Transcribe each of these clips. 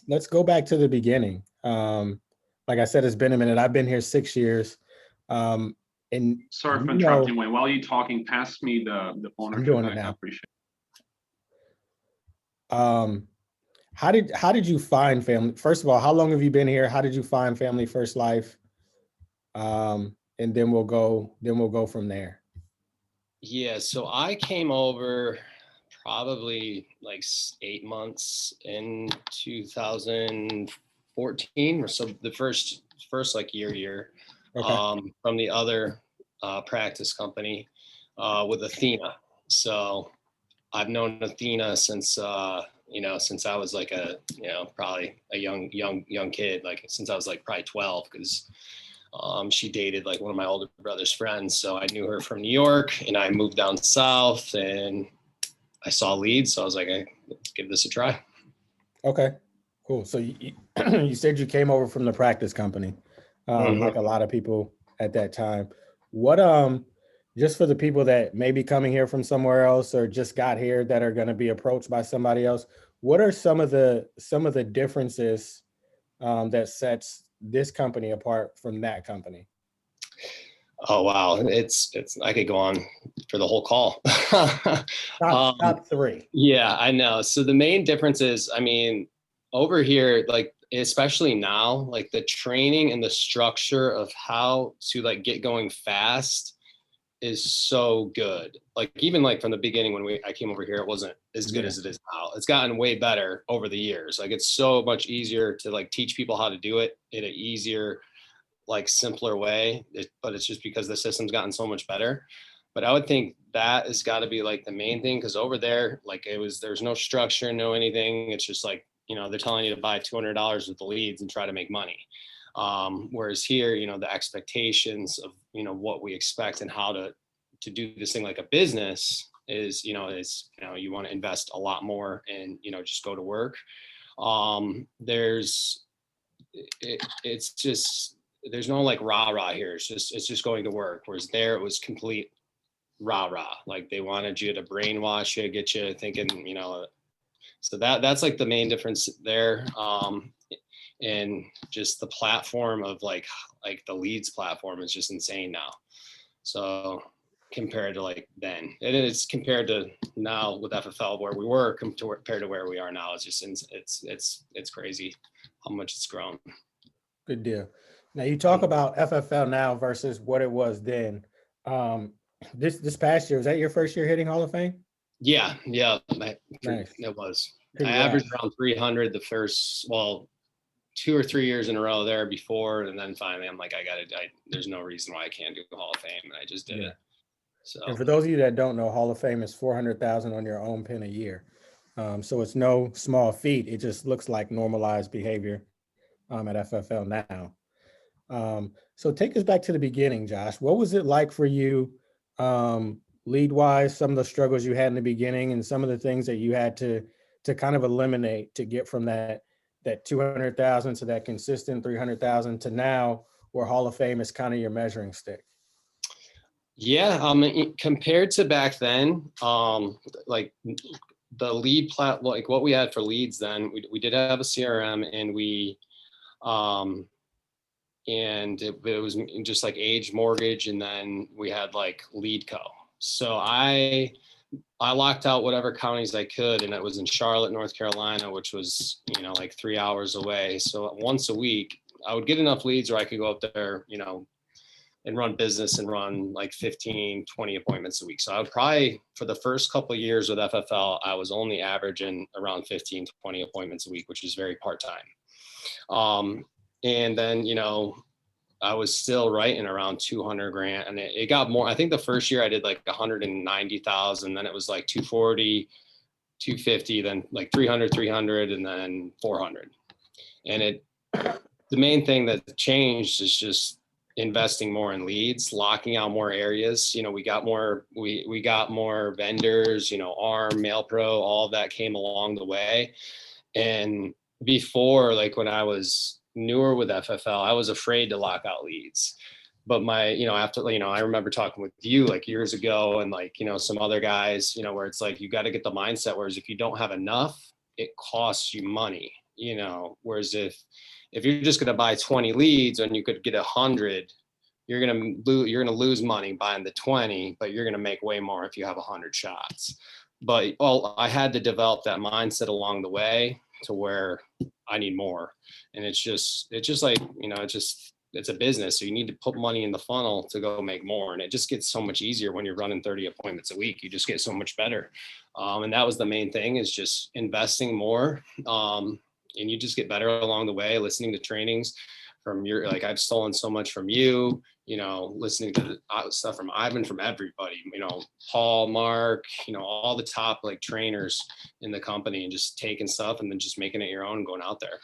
let's go back to the beginning. Like I said, it's been a minute. I've been here 6 years. And sorry for interrupting, Wayne. While you're talking, pass me the I'm ownership doing it back. I now. appreciate How did you find family? First of all, how long have you been here? How did you find Family First Life? And then we'll go from there. Yeah, so I came over probably like 8 months in 2014, or so the first like year, Okay. from the other practice company with Athena. So I've known Athena since since I was like probably a young kid, like since I was like probably 12, because she dated like one of my older brother's friends. So I knew her from New York, and I moved down south and I saw leads. So I was like, hey, let's give this a try. Okay, cool. So you said you came over from the practice company, like a lot of people at that time. What, just for the people that may be coming here from somewhere else or just got here that are going to be approached by somebody else, what are some of the differences that sets this company apart from that company? Oh, wow. It's I could go on for the whole call. Top three. Yeah, I know. So the main difference is, I mean, over here, like, especially now, like the training and the structure of how to like get going fast is so good. Like even like from the beginning when I came over here, it wasn't as good as it is now. It's gotten way better over the years. Like it's so much easier to like teach people how to do it in an easier, like simpler way. But it's just because the system's gotten so much better. But I would think that has got to be like the main thing, because over there, like there's no structure, no anything. It's just like, they're telling you to buy $200 with the leads and try to make money. Whereas here, the expectations of, what we expect and how to do this thing like a business is, you want to invest a lot more and, just go to work. It's just, there's no like rah here. It's just going to work. Whereas there it was complete rah. Like they wanted you to brainwash you, get you thinking, so that's like the main difference there. And just the platform of like the leads platform is just insane now. So compared to like then, and it's compared to now with FFL where we were compared to where we are now, it's just, it's crazy how much it's grown. Good deal. Now you talk about FFL now versus what it was then. This past year, was that your first year hitting Hall of Fame? Yeah. Nice. It was. Congrats. I averaged around 300 the first, 2 or 3 years in a row there before, and then finally I'm like, there's no reason why I can't do the Hall of Fame, and I just did it. So, and for those of you that don't know, Hall of Fame is 400,000 on your own pin a year. So it's no small feat. It just looks like normalized behavior at FFL now. So take us back to the beginning, Josh. What was it like for you, lead wise, some of the struggles you had in the beginning and some of the things that you had to kind of eliminate to get from that 200,000 to that consistent 300,000 to now where Hall of Fame is kind of your measuring stick? Yeah, compared to back then, like the lead like what we had for leads then, we did have a CRM, and it was just like Age Mortgage, and then we had like LeadCo. So I locked out whatever counties I could, and it was in Charlotte, North Carolina, which was, like 3 hours away. So once a week, I would get enough leads where I could go up there, and run business and run like 15, 20 appointments a week. So I would probably, for the first couple of years with FFL, I was only averaging around 15, 20 appointments a week, which is very part-time. And then, I was still writing around 200 grand, and it got more. I think the first year I did like 190,000, then it was like 240, 250, then like 300, and then 400. And the main thing that changed is just investing more in leads, locking out more areas. We got more, we got more vendors, ARM, MailPro, all of that came along the way. And before, like when I was newer with FFL, I was afraid to lock out leads. But after, I remember talking with you like years ago, and like, some other guys, where it's like, you got to get the mindset, whereas if you don't have enough, it costs you money. whereas if you're just going to buy 20 leads and you could get 100, you're going to lose money buying the 20, but you're going to make way more if you have 100 shots. But I had to develop that mindset along the way to where I need more. And it's just like, it's a business. So you need to put money in the funnel to go make more. And it just gets so much easier when you're running 30 appointments a week. You just get so much better. And that was the main thing, is just investing more. And you just get better along the way, listening to trainings from I've stolen so much from you, listening to the stuff from Ivan, from everybody, Paul, Mark, all the top like trainers in the company, and just taking stuff and then just making it your own and going out there.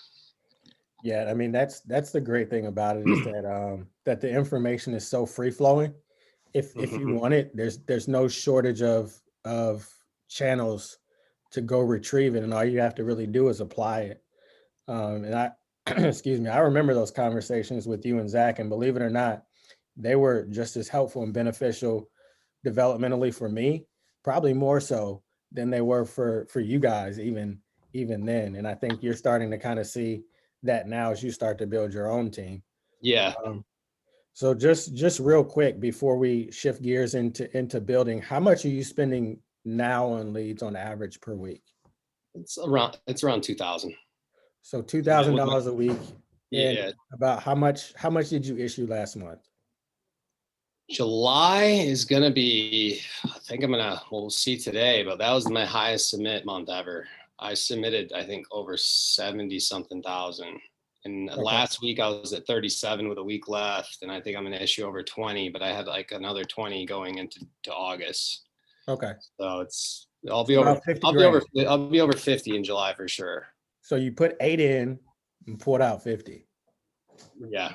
Yeah, I mean, that's the great thing about it, is that that the information is so free flowing. If you want it, there's no shortage of channels to go retrieve it, and all you have to really do is apply it. And I excuse me, I remember those conversations with you and Zach, and believe it or not, they were just as helpful and beneficial developmentally for me, probably more so than they were for you guys even then. And I think you're starting to kind of see that now as you start to build your own team. Yeah. So just real quick before we shift gears into building, how much are you spending now on leads on average per week? It's around 2,000. So $2,000 a week. Yeah. About how much did you issue last month? July is gonna be, I think we'll see today, but that was my highest submit month ever. I submitted, I think, over 70 something thousand. And Okay. last week I was at 37 with a week left, and I think I'm gonna issue over 20, but I had like another 20 going into August. Okay. So I'll be over 50 in July for sure. So you put 8 in and pulled out 50. Yeah.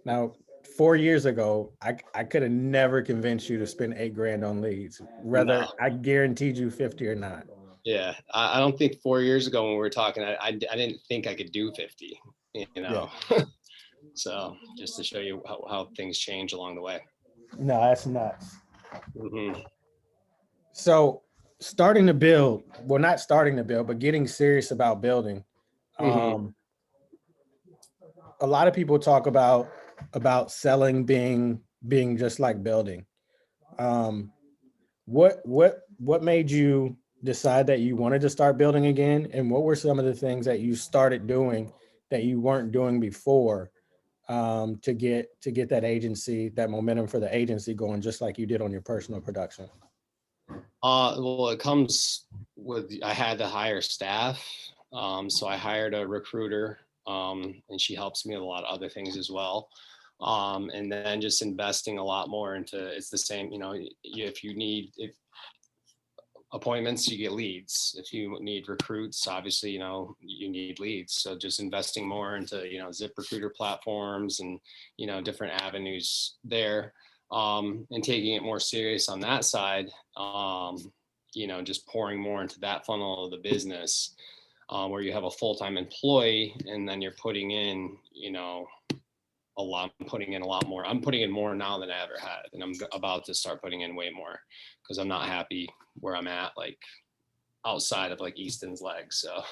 Now, 4 years ago, I could have never convinced you to spend $8,000 on leads, whether I guaranteed you 50 or not. Yeah, I don't think 4 years ago when we were talking, I didn't think I could do 50, Yeah. So just to show you how things change along the way. No, that's nuts. Mm-hmm. So starting to build, well, not starting to build, but getting serious about building. Mm-hmm. A lot of people talk about selling being just like building. What made you decide that you wanted to start building again? And what were some of the things that you started doing that you weren't doing before, to get that agency, that momentum for the agency going, just like you did on your personal production? Well, it comes with, I had to hire staff. So I hired a recruiter, and she helps me with a lot of other things as well. And then just investing a lot more into, it's the same, if you need appointments, you get leads. If you need recruits, obviously, you need leads. So just investing more into, ZipRecruiter platforms and, different avenues there, and taking it more serious on that side, just pouring more into that funnel of the business, where you have a full-time employee and then you're putting in, I'm putting in a lot more. I'm putting in more now than I ever had. And I'm about to start putting in way more because I'm not happy where I'm at, like outside of like Easton's legs. So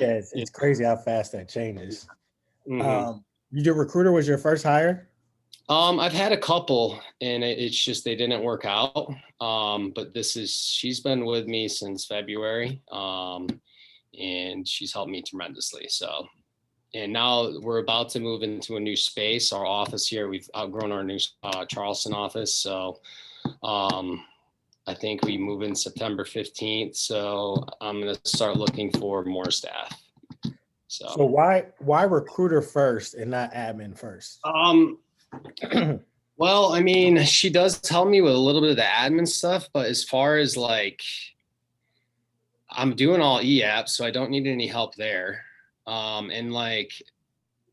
Yeah, it's crazy how fast that changes. Mm-hmm. Your recruiter was your first hire? I've had a couple and it's just, they didn't work out. But she's been with me since February. And she's helped me tremendously. So, and now we're about to move into a new space. Our office here, we've outgrown our new Charleston office. So I think we move in September 15th. So I'm going to start looking for more staff. So why recruiter first and not admin first? Well, I mean, she does help me with a little bit of the admin stuff, but as far as like, I'm doing all e-apps, so I don't need any help there. And like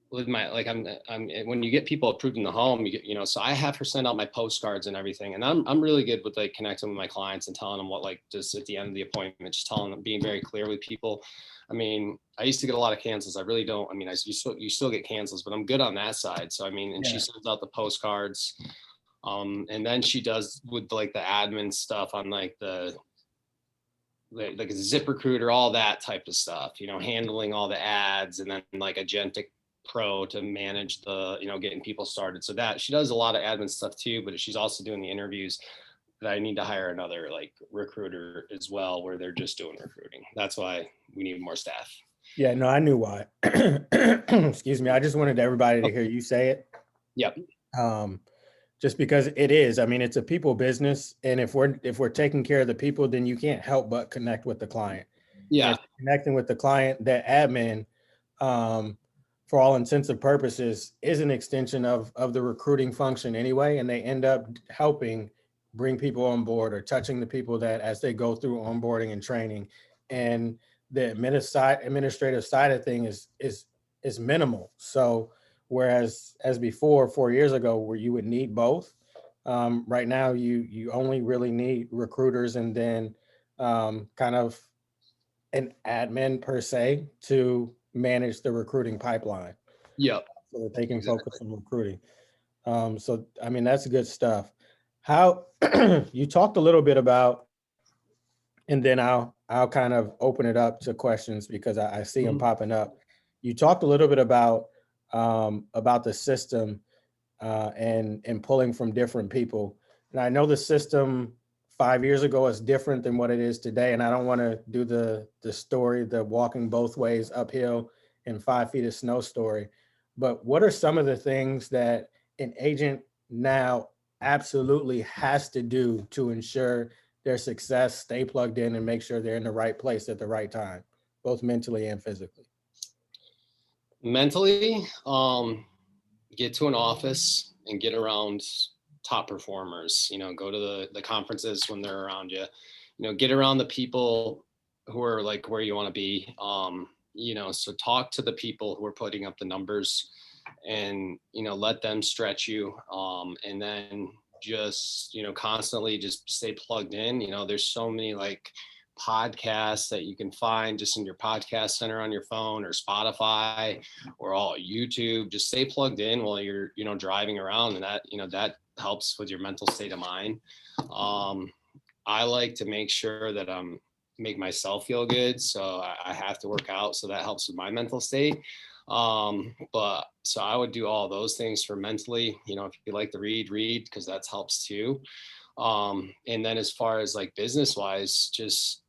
with my, like I'm when you get people approved in the home, you get, so I have her send out my postcards and everything. And I'm really good with like connecting with my clients and telling them what, like just at the end of the appointment, just telling them, being very clear with people. I mean, I used to get a lot of cancels. I really don't. I mean, you still get cancels, but I'm good on that side. So, I mean, and she sends out the postcards. And then she does with like the admin stuff on like the like a ZipRecruiter, all that type of stuff, you know, handling all the ads, and then like Agentic Pro to manage the, you know, getting people started. So that she does a lot of admin stuff too, but she's also doing the interviews. That I need to hire another like recruiter as well, where they're just doing recruiting. That's why we need more staff. Yeah, no, I knew why. Excuse me. I just wanted everybody to hear you say it. Yep. Just because it is. I mean, it's a people business, and if we're taking care of the people, then you can't help but connect with the client. Yeah. And if you're connecting with the client, that admin, for all intents and purposes, is an extension of the recruiting function anyway, and they end up helping bring people on board or touching the people that as they go through onboarding and training. And the administrative side of thing is minimal. So whereas as before 4 years ago, where you would need both, right now you only really need recruiters, and then kind of an admin per se to manage the recruiting pipeline Yep. so that they can focus on recruiting. So I mean, that's good stuff. How you talked a little bit about, and then I'll kind of open it up to questions because I see them popping up. You talked a little bit about the system and pulling from different people. And I know the system 5 years ago is different than what it is today. And I don't want to do the story, the walking both ways uphill in 5 feet of snow story. But what are some of the things that an agent now absolutely has to do to ensure their success, stay plugged in, and make sure they're in the right place at the right time, both mentally and physically? Mentally, get to an office and get around top performers, you know, go to the conferences when they're around you, you know, get around the people who are like where you want to be. You know, so talk to the people who are putting up the numbers and, you know, let them stretch you. And then just, you know, constantly just stay plugged in. You know, there's so many like podcasts that you can find just in your podcast center on your phone or Spotify or all YouTube. Just stay plugged in while you're, you know, driving around, and that, you know, that helps with your mental state of mind. I like to make sure that I'm make myself feel good, so I have to work out, so that helps with my mental state. But so I would do all those things for mentally. You know, if you like to read because that helps too. And then as far as like business wise, just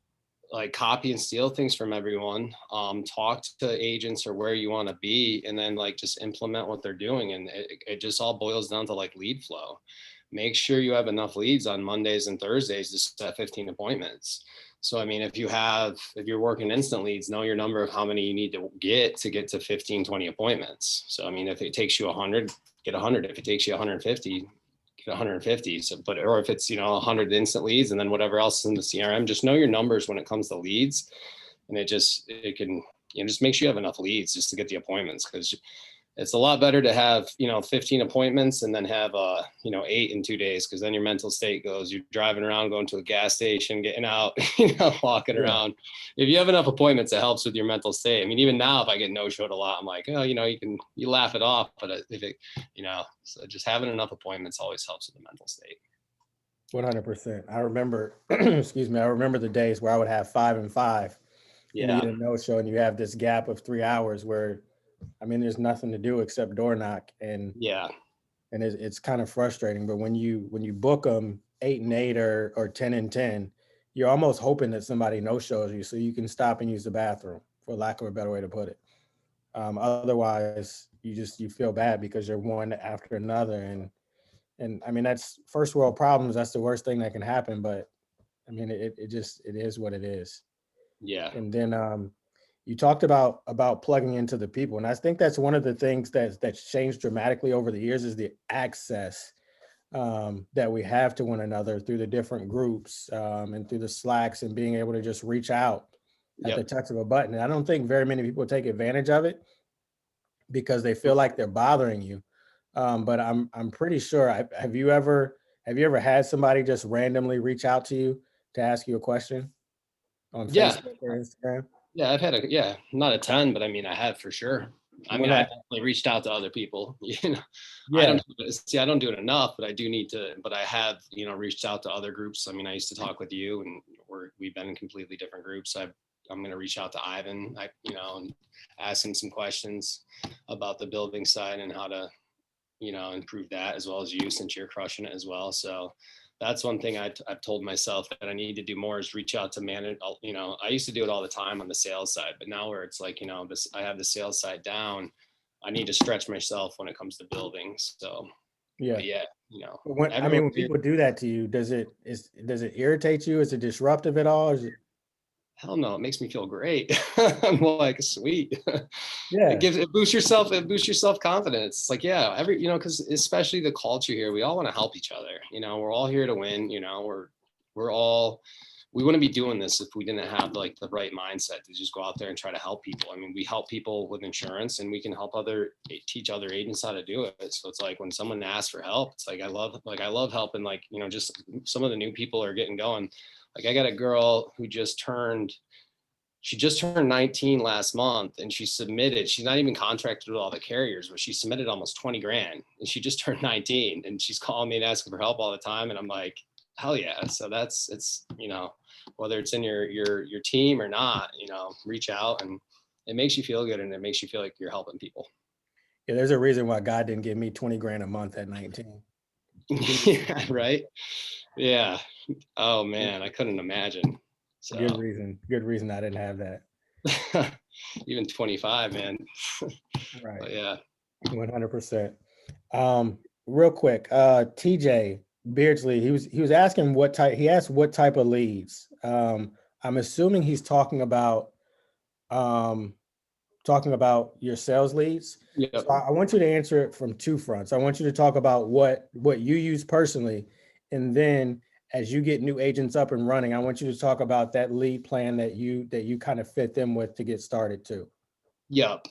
like copy and steal things from everyone. Talk to agents or where you want to be, and then like just implement what they're doing. And it just all boils down to like lead flow. Make sure you have enough leads on Mondays and Thursdays to set 15 appointments. So, I mean, if you're working instant leads, know your number of how many you need to get to 15, 20 appointments. So, I mean, if it takes you 100, get 100. If it takes you 150, get 150. So, or if it's, you know, 100 instant leads and then whatever else in the CRM, just know your numbers when it comes to leads. And it can, you know, just make sure you have enough leads just to get the appointments, because it's a lot better to have, you know, 15 appointments and then have, you know, 8 in 2 days. Cause then your mental state goes, you're driving around, going to a gas station, getting out, you know, walking around. If you have enough appointments, it helps with your mental state. I mean, even now, if I get no-showed a lot, I'm like, oh, you know, you laugh it off, but if it, you know, so just having enough appointments always helps with the mental state. 100%. I remember, excuse me, I remember the days where I would have 5 and 5. Yeah. And you get a no-show and you have this gap of 3 hours where, I mean, there's nothing to do except door knock, and it's kind of frustrating. But when you book them 8 and 8 or 10 and 10, you're almost hoping that somebody no-shows you so you can stop and use the bathroom, for lack of a better way to put it. Otherwise, you feel bad because you're one after another, and I mean, that's first world problems. That's the worst thing that can happen. But I mean, it is what it is. Yeah. And then you talked about plugging into the people, and I think that's one of the things that's changed dramatically over the years is the access that we have to one another through the different groups and through the Slacks, and being able to just reach out at the touch of a button. And I don't think very many people take advantage of it because they feel like they're bothering you. But I'm pretty sure. Have you ever had somebody just randomly reach out to you to ask you a question on Facebook or Instagram? Yeah, I've had not a ton, but I mean, I have for sure. I mean, I definitely reached out to other people, you know. I don't do it enough, but I do need to, but I have, you know, reached out to other groups. I mean, I used to talk with you and we've been in completely different groups. I'm going to reach out to Ivan, and ask him some questions about the building side and how to, improve that, as well as you, since you're crushing it as well. So that's one thing I've told myself that I need to do more, is reach out to manage. I used to do it all the time on the sales side, but now where it's like, I have the sales side down, I need to stretch myself when it comes to buildings. So Yeah. yeah, When people do that to you, does it irritate you? Is it disruptive at all? Is it? Hell no, it makes me feel great. I'm like, sweet. Yeah. It boosts your self-confidence. It's like, yeah, because especially the culture here, we all want to help each other. We're all here to win. We wouldn't be doing this if we didn't have like the right mindset to just go out there and try to help people. I mean, we help people with insurance, and we can teach other agents how to do it. So it's like when someone asks for help, it's like I love helping. Like, just some of the new people are getting going. Like, I got a girl who just turned 19 last month, and she's not even contracted with all the carriers, but she submitted almost 20 grand, and she just turned 19, and she's calling me and asking for help all the time. And I'm like, hell yeah. So it's whether it's in your team or not, reach out, and it makes you feel good, and it makes you feel like you're helping people. Yeah, there's a reason why God didn't give me 20 grand a month at 19. Yeah, right. Yeah. Oh man, I couldn't imagine. So Good reason I didn't have that. even 25, man. Right. But yeah. 100%. Real quick, TJ Beardsley, he was asking what type of leads. I'm assuming he's talking about your sales leads. Yep. So I want you to answer it from two fronts. I want you to talk about what you use personally, and then as you get new agents up and running, I want you to talk about that lead plan that you kind of fit them with to get started too. Yep.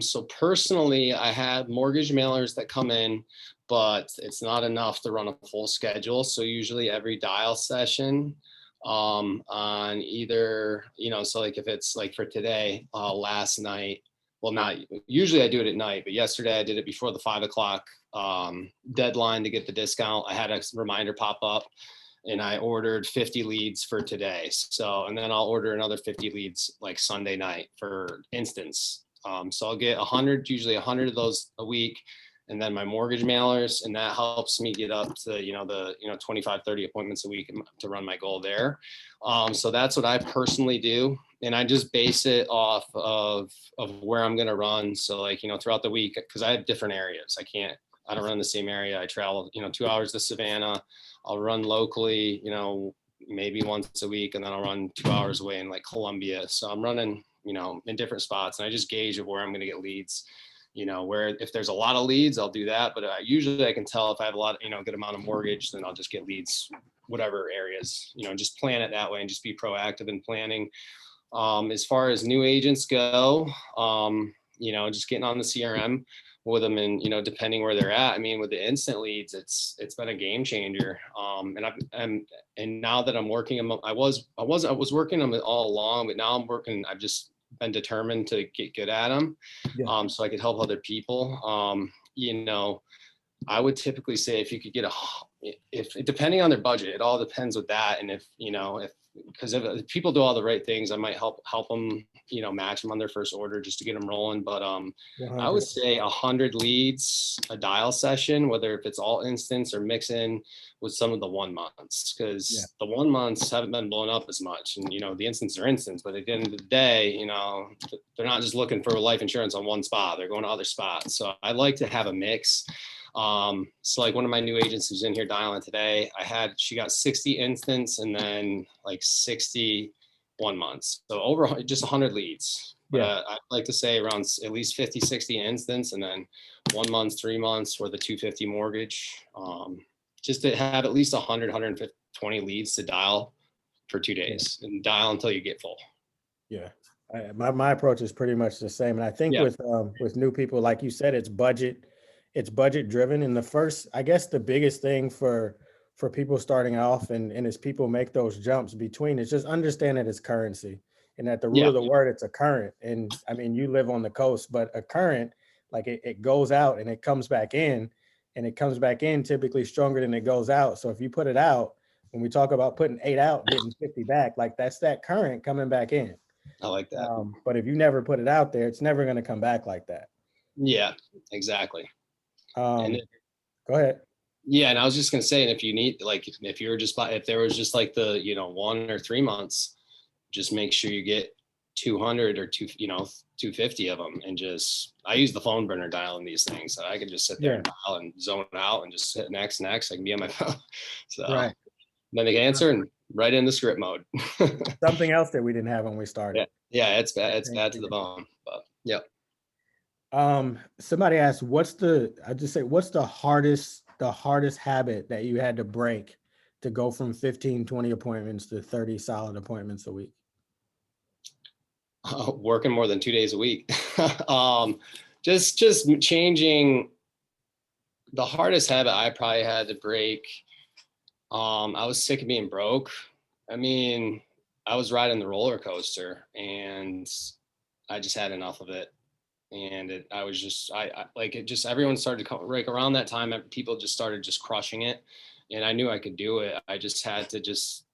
So personally, I have mortgage mailers that come in, but it's not enough to run a full schedule. So usually every dial session, on either, so like if it's like for today, last night, well, not usually I do it at night, but yesterday I did it before the 5 o'clock deadline to get the discount. I had a reminder pop up, and I ordered 50 leads for today. So, and then I'll order another 50 leads like Sunday night, for instance. So I'll get 100, usually 100 of those a week. And then my mortgage mailers, and that helps me get up to, 25, 30 appointments a week to run my goal there. So that's what I personally do. And I just base it off of where I'm going to run. So like, throughout the week, because I have different areas. I don't run the same area. I travel, 2 hours to Savannah. I'll run locally, maybe once a week, and then I'll run 2 hours away in like Columbia. So I'm running, in different spots, and I just gauge of where I'm going to get leads. Where if there's a lot of leads, I'll do that. But usually I can tell if I have a lot, good amount of mortgage, then I'll just get leads, whatever areas, just plan it that way and just be proactive in planning. As far as new agents go, just getting on the CRM with them, and depending where they're at. I mean, with the instant leads, it's been a game changer. And now that I'm working them, I was working them all along, but now I've just been determined to get good at them. Yeah. So I could help other people. I would typically say if you could get if depending on their budget, it all depends with that. And because if people do all the right things, I might help them, match them on their first order just to get them rolling. But I would say 100 leads a dial session, whether if it's all instance or mix in with some of the 1 months, because the 1 months haven't been blown up as much. And, the instance are instance, but at the end of the day, they're not just looking for life insurance on one spot, they're going to other spots. So I like to have a mix. So like one of my new agents who's in here dialing today, she got 60 instance and then like 60 1 months. So over just 100 leads. But I'd like to say around at least 50, 60 instance, and then 1 month, 3 months for the 250 mortgage. Just to have at least 100, 120 leads to dial for 2 days and dial until you get full. Yeah. My approach is pretty much the same. And I think with new people, like you said, it's budget driven. And I guess the biggest thing for people starting off and as people make those jumps between, is just understand that it's currency, and at the root of the word, it's a current. And I mean, you live on the coast, but a current, like it goes out and it comes back in, and it comes back in typically stronger than it goes out. So if you put it out, when we talk about putting 8 out, getting 50 back, like that's that current coming back in. I like that. But if you never put it out there, it's never going to come back like that. Yeah, exactly. Go ahead. Yeah, and I was just gonna say, and if you need, like, if you were just if there was just like the 1 or 3 months, just make sure you get 200 or 250 of them, and just I use the phone burner dial in these things, so I can just sit there and dial and zone out and just hit next. I can be on my phone. So then they can answer and right in the script mode. Something else that we didn't have when we started. Yeah, it's bad. It's bad to the bone, but yeah. Somebody asked, what's the hardest habit that you had to break to go from 15, 20 appointments to 30 solid appointments a week? Working more than 2 days a week. Just changing. The hardest habit I probably had to break. I was sick of being broke. I mean, I was riding the roller coaster and I just had enough of it. And everyone started to come, like around that time, people just started just crushing it. And I knew I could do it. I just had to just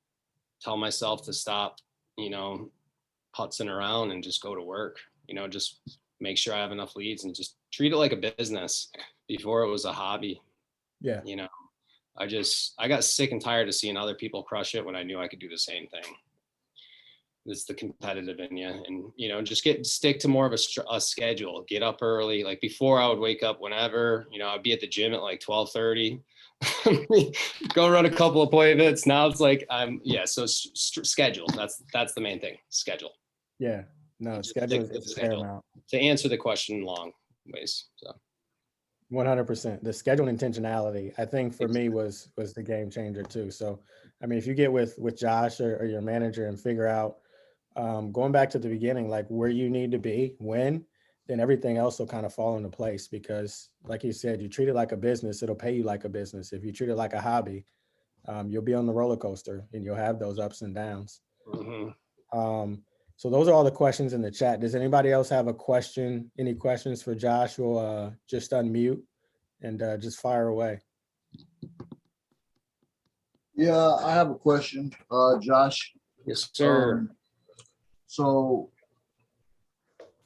tell myself to stop, putzing around and just go to work, just make sure I have enough leads and just treat it like a business before it was a hobby. Yeah. I got sick and tired of seeing other people crush it when I knew I could do the same thing. It's the competitive in you, and just stick to more of a schedule. Get up early. Like before, I would wake up whenever. I'd be at the gym at like 12:30. Go run a couple appointments. Now it's like so schedule. That's the main thing. Schedule. Yeah. No, schedule is paramount. To answer the question in long ways. So 100%. The schedule intentionality, I think for me was the game changer too. So, I mean, if you get with Josh or your manager and figure out, going back to the beginning, like where you need to be, when, then everything else will kind of fall into place, because like you said, you treat it like a business, it'll pay you like a business. If you treat it like a hobby, you'll be on the roller coaster and you'll have those ups and downs. Mm-hmm. So those are all the questions in the chat. Does anybody else have a question? Any questions for Josh? We'll just unmute and just fire away. Yeah, I have a question, Josh. Yes, sir. So,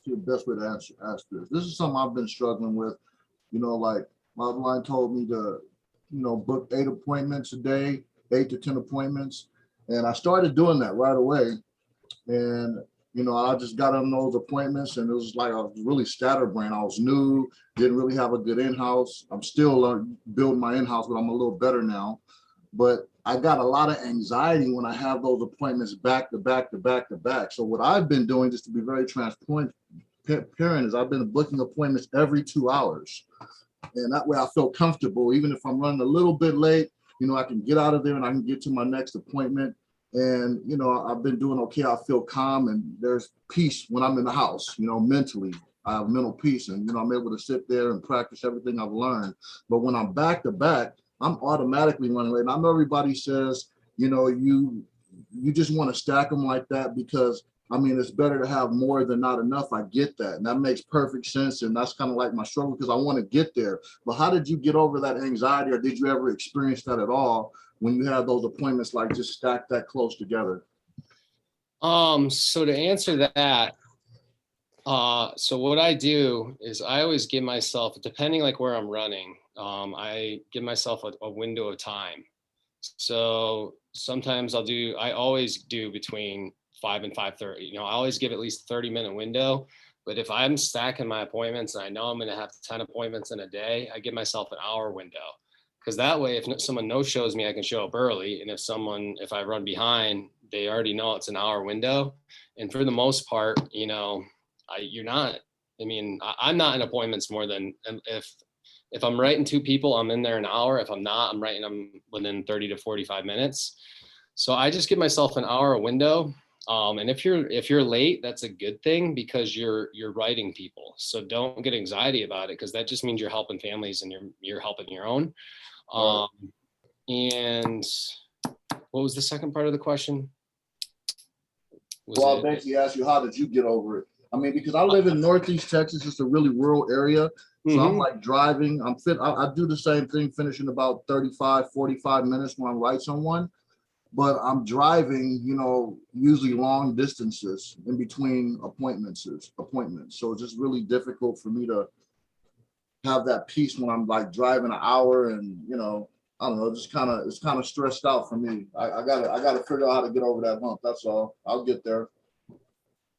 the best way to ask this. This is something I've been struggling with. Like my upline told me to, book 8 appointments a day, 8 to 10 appointments, and I started doing that right away. And I just got on those appointments, and it was like I was really scatterbrained. I was new, didn't really have a good in-house. I'm still building my in-house, but I'm a little better now. But I got a lot of anxiety when I have those appointments back to back to back to back. So what I've been doing, just to be very transparent, is I've been booking appointments every 2 hours. And that way I feel comfortable. Even if I'm running a little bit late, I can get out of there and I can get to my next appointment. And, I've been doing okay. I feel calm and there's peace when I'm in the house, mentally. I have mental peace, and, I'm able to sit there and practice everything I've learned. But when I'm back to back, I'm automatically running late. And I know everybody says, you just want to stack them like that because, it's better to have more than not enough. I get that. And that makes perfect sense. And that's kind of like my struggle because I want to get there. But how did you get over that anxiety, or did you ever experience that at all when you have those appointments, like just stacked that close together? So to answer that, so what I do is I always give myself, depending like where I'm running, I give myself a window of time. So sometimes I always do between 5 and 5:30. I always give at least a 30-minute window. But if I'm stacking my appointments and I know I'm going to have 10 appointments in a day, I give myself an hour window. Because that way, if someone no-shows me, I can show up early. And if I run behind, they already know it's an hour window. And for the most part, I'm not in appointments more than, if I'm writing 2 people, I'm in there an hour. If I'm not, I'm writing them within 30 to 45 minutes. So I just give myself an hour window. And if you're late, that's a good thing because you're writing people. So don't get anxiety about it, because that just means you're helping families and you're helping your own. And what was the second part of the question? Well, I basically asked you, how did you get over it? Because I live in Northeast Texas, it's a really rural area. So I'm like driving, I do the same thing, finishing about 35, 45 minutes when I write someone. but I'm driving, usually long distances in between appointments. So it's just really difficult for me to have that peace when I'm like driving an hour and, I don't know, it's kind of stressed out for me. I gotta figure out how to get over that hump. That's all. I'll get there.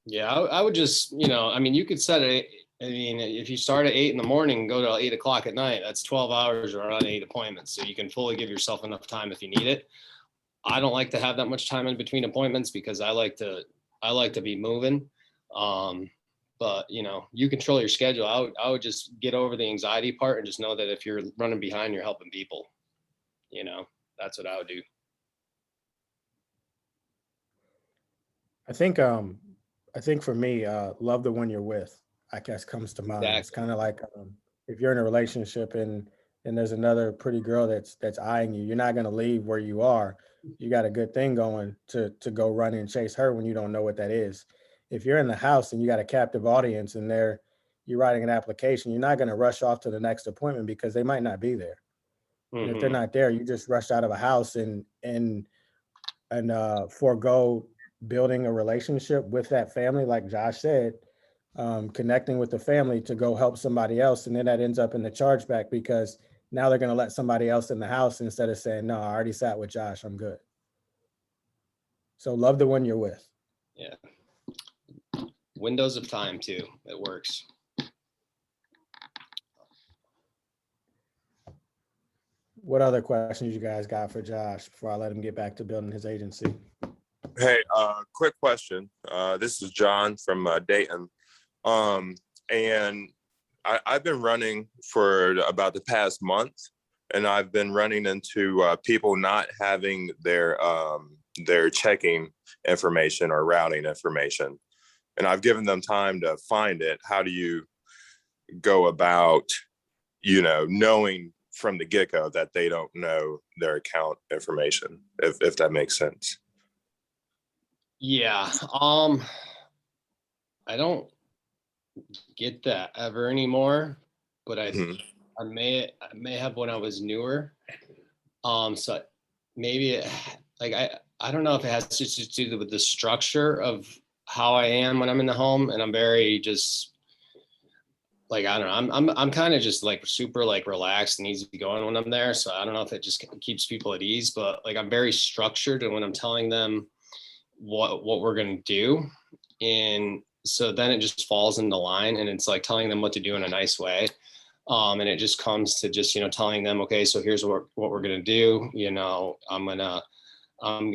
Yeah, I would just, you could set it. If you start at 8 in the morning and go to 8 o'clock at night, that's 12 hours or on 8 appointments. So you can fully give yourself enough time if you need it. I don't like to have that much time in between appointments because I like to be moving. But you control your schedule. I would just get over the anxiety part and just know that if you're running behind, you're helping people. That's what I would do. I think for me, love the one you're with, I guess, comes to mind. Exactly. It's kind of like if you're in a relationship and there's another pretty girl that's eyeing you, you're not going to leave where you are. You got a good thing going to go run and chase her when you don't know what that is. If you're in the house and you got a captive audience and you're writing an application, you're not going to rush off to the next appointment because they might not be there. And if they're not there, you just rushed out of a house and forego building a relationship with that family, like Josh said, connecting with the family to go help somebody else. And then that ends up in the chargeback because now they're going to let somebody else in the house instead of saying, no, I already sat with Josh, I'm good. So love the one you're with. Yeah. Windows of time too. It works. What other questions you guys got for Josh before I let him get back to building his agency? Hey, quick question. This is John from Dayton. And I've been running for about the past month, and I've been running into people not having their checking information or routing information. And I've given them time to find it. How do you go about, knowing from the get-go that they don't know their account information, if that makes sense? Yeah. I don't get that ever anymore, but I may have when I was newer. So maybe I don't know if it has to do with the structure of how I am when I'm in the home, and I'm very just I don't know. I'm kind of just super relaxed and easy going when I'm there. So I don't know if it just keeps people at ease, but I'm very structured, and when I'm telling them what we're going to do, and so then it just falls into line, and it's like telling them what to do in a nice way. And it just comes to just, telling them, okay, so here's what we're going to do. I'm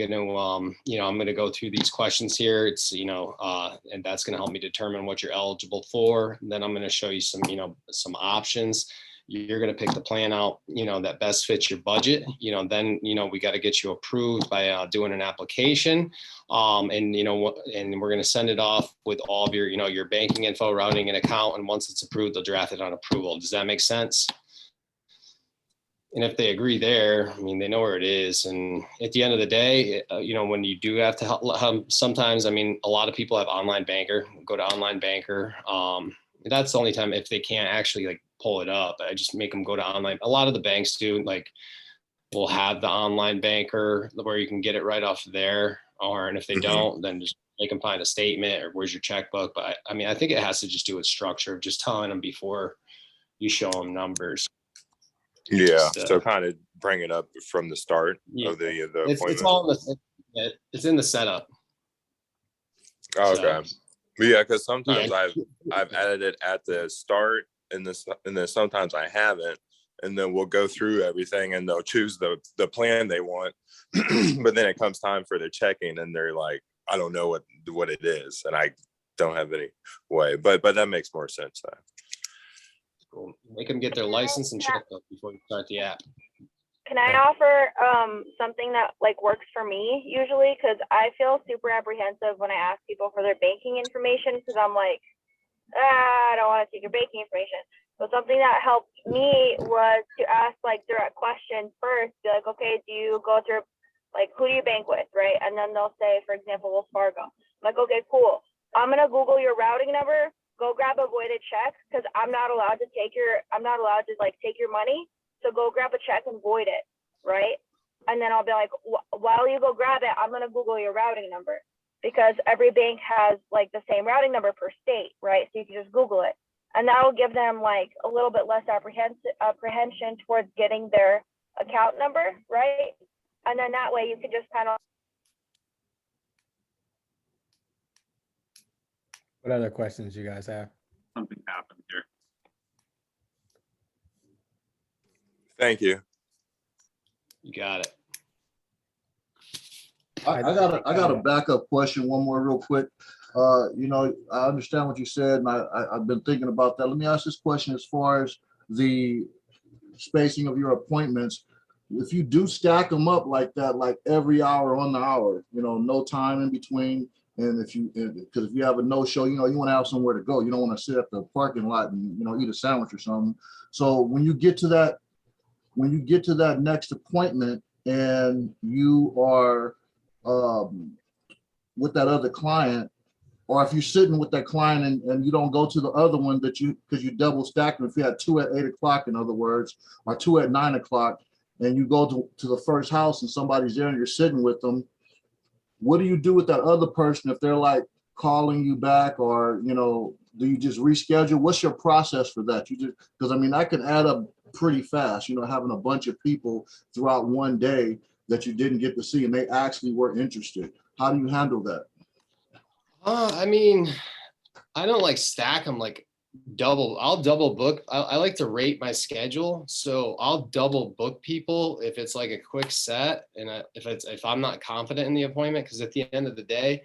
going to go through these questions here. It's, and that's going to help me determine what you're eligible for. And then I'm going to show you some options. You're going to pick the plan out, that best fits your budget. Then, we got to get you approved by doing an application. And we're going to send it off with all of your, your banking info, routing, and account. And once it's approved, they'll draft it on approval. Does that make sense? And if they agree there, they know where it is. And at the end of the day, when you do have to help, sometimes, a lot of people have online banker, go to online banker. That's the only time if they can't actually pull it up. I just make them go to online. A lot of the banks do will have the online banker where you can get it right off there. And if they don't, then just make them find a statement or where's your checkbook. But I think it has to just do with structure, just telling them before you show them numbers. Yeah. So kind of bring it up from the start of the appointment. It's all it's in the setup. Okay. So, yeah, because sometimes I've added it at the start, and then sometimes I haven't, and then we'll go through everything, and they'll choose the plan they want, but then it comes time for their checking, and they're like, I don't know what it is, and I don't have any way, but that makes more sense now. Cool. Make them get their license and checkbook before you start the app. Can I offer something that works for me usually? Because I feel super apprehensive when I ask people for their banking information, because I'm like, I don't want to take your banking information. So something that helped me was to ask direct questions first. Be like, okay, do you go through who do you bank with, right? And then they'll say, for example, Wells Fargo. I'm like, okay, cool. I'm gonna Google your routing number. Go grab a voided check, because I'm not allowed to take your money. So go grab a check and void it, right? And then I'll be like, while you go grab it, I'm going to Google your routing number, because every bank has like the same routing number per state, right? So you can just Google it. And that will give them like a little bit less apprehension towards getting their account number, right? And then that way you can just kind of. What other questions you guys have? Something happened here. Thank you. You got it. I got a backup question, one more real quick. You know, I understand what you said, and I've been thinking about that. Let me ask this question as far as the spacing of your appointments. If you do stack them up like that, like every hour on the hour, you know, no time in between. And because if you have a no-show, you know, you want to have somewhere to go. You don't want to sit at the parking lot and, you know, eat a sandwich or something. So when you get to that next appointment and you are with that other client, or if you're sitting with that client and you don't go to the other one because you double stack them, if you had 2 at 8 o'clock, in other words, or 2 at 9 o'clock, and you go to the first house and somebody's there and you're sitting with them, what do you do with that other person if they're like calling you back, or, you know, do you just reschedule? What's your process for that? You just, because I mean, that can add up pretty fast, you know, having a bunch of people throughout one day that you didn't get to see and they actually were interested. How do you handle that? I mean, I don't like stack them like I'll double book. I like to rate my schedule. So I'll double book people if it's like a quick set. And if I'm not confident in the appointment, because at the end of the day,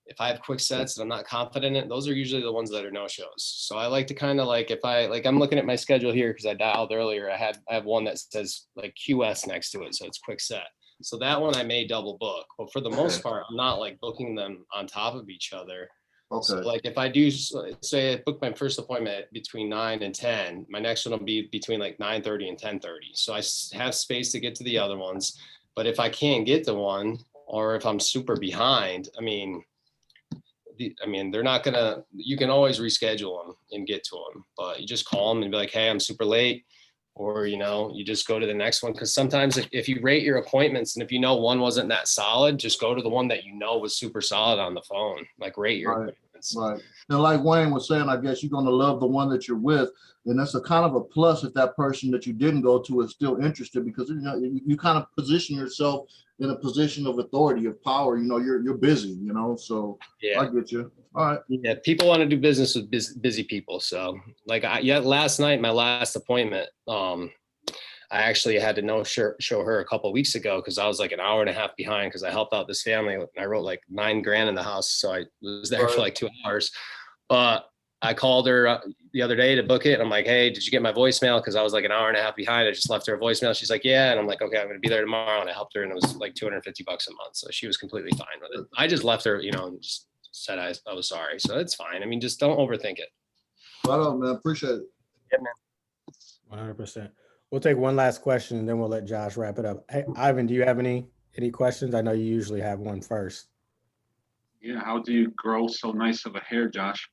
if I have quick sets and I'm not confident in it, those are usually the ones that are no shows. So I like to kind of like, if I like, I'm looking at my schedule here because I dialed earlier. I have one that says like QS next to it. So it's quick set. So that one I may double book, but for the most part, I'm not like booking them on top of each other. Okay. So like if I do say I book my first appointment between 9 and 10, my next one will be between like 9:30 and 10:30. So I have space to get to the other ones. But if I can't get to one, or if I'm super behind, I mean, they're not gonna, you can always reschedule them and get to them, but you just call them and be like, hey, I'm super late. Or, you know, you just go to the next one. Because sometimes if you rate your appointments and if you know one wasn't that solid, just go to the one that you know was super solid on the phone. Like rate your appointments. Right. And like Wayne was saying, I guess you're going to love the one that you're with. And that's a kind of a plus if that person that you didn't go to is still interested, because, you know, you kind of position yourself in a position of authority, of power. You know, you're busy, you know, so yeah. I get you. All right. Yeah, people want to do business with busy people. So like last night, my last appointment, I actually had to show her a couple of weeks ago because I was like an hour and a half behind because I helped out this family and I wrote like $9,000 in the house. So I was there for like 2 hours. But I called her the other day to book it. And I'm like, hey, did you get my voicemail? Because I was like an hour and a half behind. I just left her a voicemail. She's like, yeah. And I'm like, okay, I'm going to be there tomorrow. And I helped her, and it was like $250 a month. So she was completely fine with it. I just left her, you know, and just said I was sorry. So it's fine. I mean, just don't overthink it. Right on, man. Appreciate it. Yeah, man. 100%. We'll take one last question and then we'll let Josh wrap it up. Hey, Ivan, do you have any questions? I know you usually have one first. Yeah, how do you grow so nice of a hair, Josh?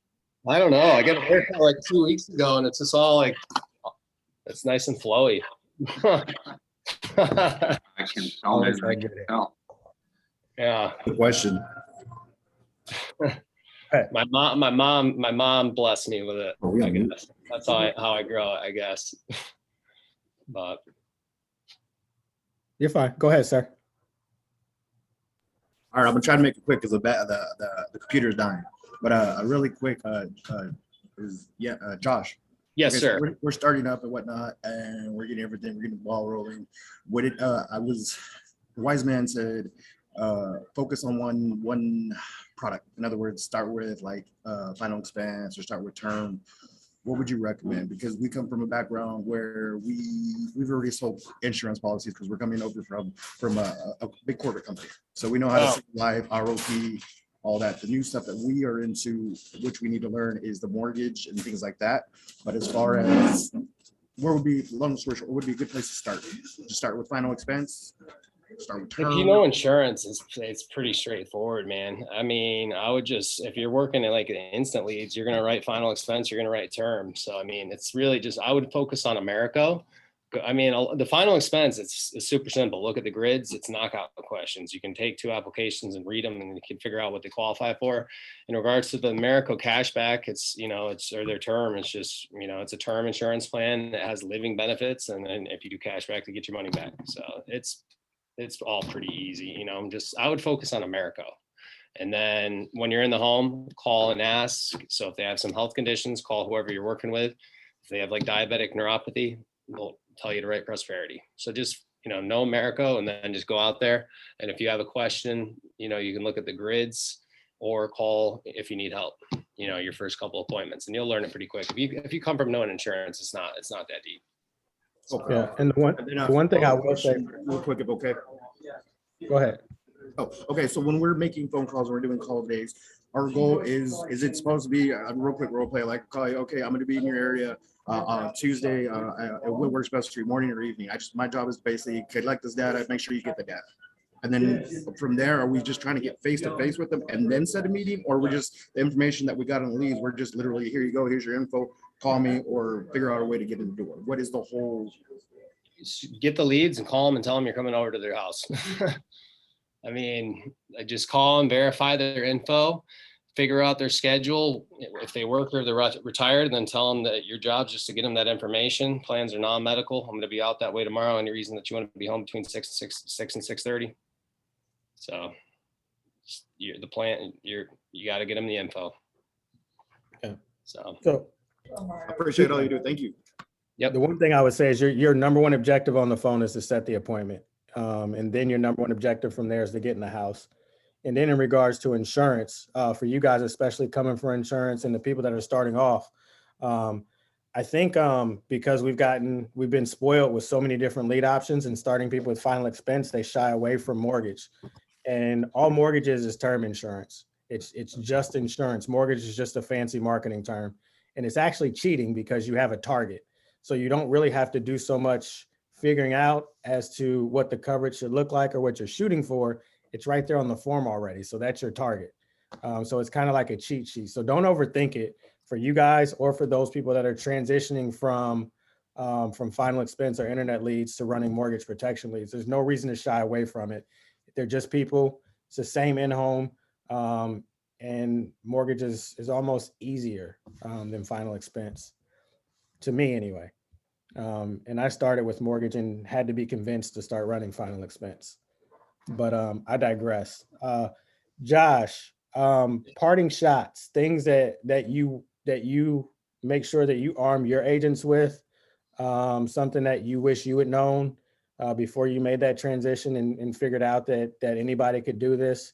I don't know. I got a haircut like 2 weeks ago, and it's just all like, it's nice and flowy. I can tell. Always that good. Yeah. Good question. My mom blessed me with it. Oh, yeah, I guess. That's how I grow it, I guess. But you're fine. Go ahead, sir. All right, I'm gonna try to make it quick because the computer is dying. But a really quick Josh. Yes, okay, sir. So we're starting up and whatnot, and we're getting everything. We're getting the ball rolling. The wise man said, focus on one product. In other words, start with like final expense or start with term. What would you recommend? Because we come from a background where we've already sold insurance policies because we're coming over from a big corporate company. So we know how to save life, ROP, all that. The new stuff that we are into, which we need to learn, is the mortgage and things like that. But as far as where would be, long story short, what would be a good place to start? Just start with final expense? Start with term? If you know insurance, it's pretty straightforward, man. I mean, I would just, if you're working at like instant leads, you're going to write final expense, you're going to write term. So, I mean, it's really just, I would focus on Americo. I mean, the final expense, it's super simple. Look at the grids, it's knockout questions. You can take 2 applications and read them and you can figure out what they qualify for. In regards to the Americo cashback, it's, you know, it's, or their term, it's just, you know, it's a term insurance plan that has living benefits. And then if you do cashback to get your money back. So it's all pretty easy, you know, I would focus on Americo. And then when you're in the home, call and ask. So if they have some health conditions, call whoever you're working with. If they have like diabetic neuropathy, they'll tell you to write Prosperity. So just, you know Americo, and then just go out there. And if you have a question, you know, you can look at the grids or call if you need help, you know, your first couple appointments, and you'll learn it pretty quick. If you come from knowing insurance, it's not that deep. Okay. Yeah, and the one thing I will say, real quick, if okay. go ahead. Oh, okay. So when we're making phone calls, we're doing call days. Our goal is it supposed to be a real quick role play? Like, call you, okay, I'm going to be in your area Tuesday. What works best for you, morning or evening? My job is basically collect this data, make sure you get the data. And then from there, are we just trying to get face to face with them and then set a meeting, or we're just the information that we got on the leads? We're just literally, here you go, here's your info, call me, or figure out a way to get in the door. What is the whole? Get the leads and call them and tell them you're coming over to their house. I mean, I just call them, verify their info, figure out their schedule. If they work or they're retired, then tell them that your job's just to get them that information. Plans are non-medical. I'm going to be out that way tomorrow. Any reason that you want to be home between 6 and 6:30. So you got to get them the info. Yeah. So I appreciate all you do. Thank you. Yep. The one thing I would say is your number one objective on the phone is to set the appointment. And then your number one objective from there is to get in the house. And then in regards to insurance, for you guys, especially coming for insurance and the people that are starting off, I think because we've been spoiled with so many different lead options and starting people with final expense, they shy away from mortgage. And all mortgages is term insurance. It's just insurance. Mortgage is just a fancy marketing term. And it's actually cheating because you have a target. So you don't really have to do so much figuring out as to what the coverage should look like or what you're shooting for. It's right there on the form already. So that's your target. So it's kind of like a cheat sheet. So don't overthink it for you guys or for those people that are transitioning from final expense or internet leads to running mortgage protection leads. There's no reason to shy away from it. They're just people. It's the same in-home. And mortgage is almost easier than final expense, to me anyway. And I started with mortgage and had to be convinced to start running final expense. But I digress. Josh, parting shots, things that you make sure that you arm your agents with, something that you wish you had known before you made that transition and figured out that anybody could do this.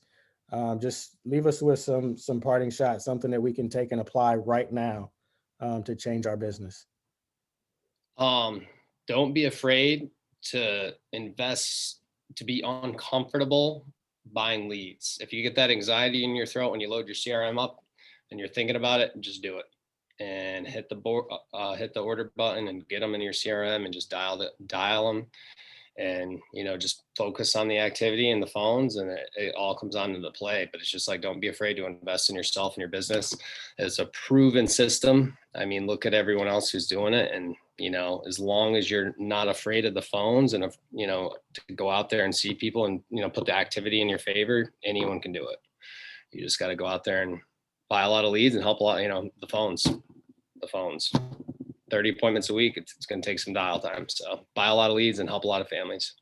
Just leave us with some parting shots, something that we can take and apply right now to change our business. Don't be afraid to invest, to be uncomfortable buying leads. If you get that anxiety in your throat when you load your CRM up and you're thinking about it, just do it and hit the order button and get them in your CRM and just dial them. And, you know, just focus on the activity and the phones, and it all comes on into play. But it's just like, don't be afraid to invest in yourself and your business. It's a proven system. I mean, look at everyone else who's doing it. And, you know, as long as you're not afraid of the phones and, you know, to go out there and see people and, you know, put the activity in your favor, anyone can do it. You just got to go out there and buy a lot of leads and help a lot, you know, the phones. 30 appointments a week, it's going to take some dial time. So buy a lot of leads and help a lot of families.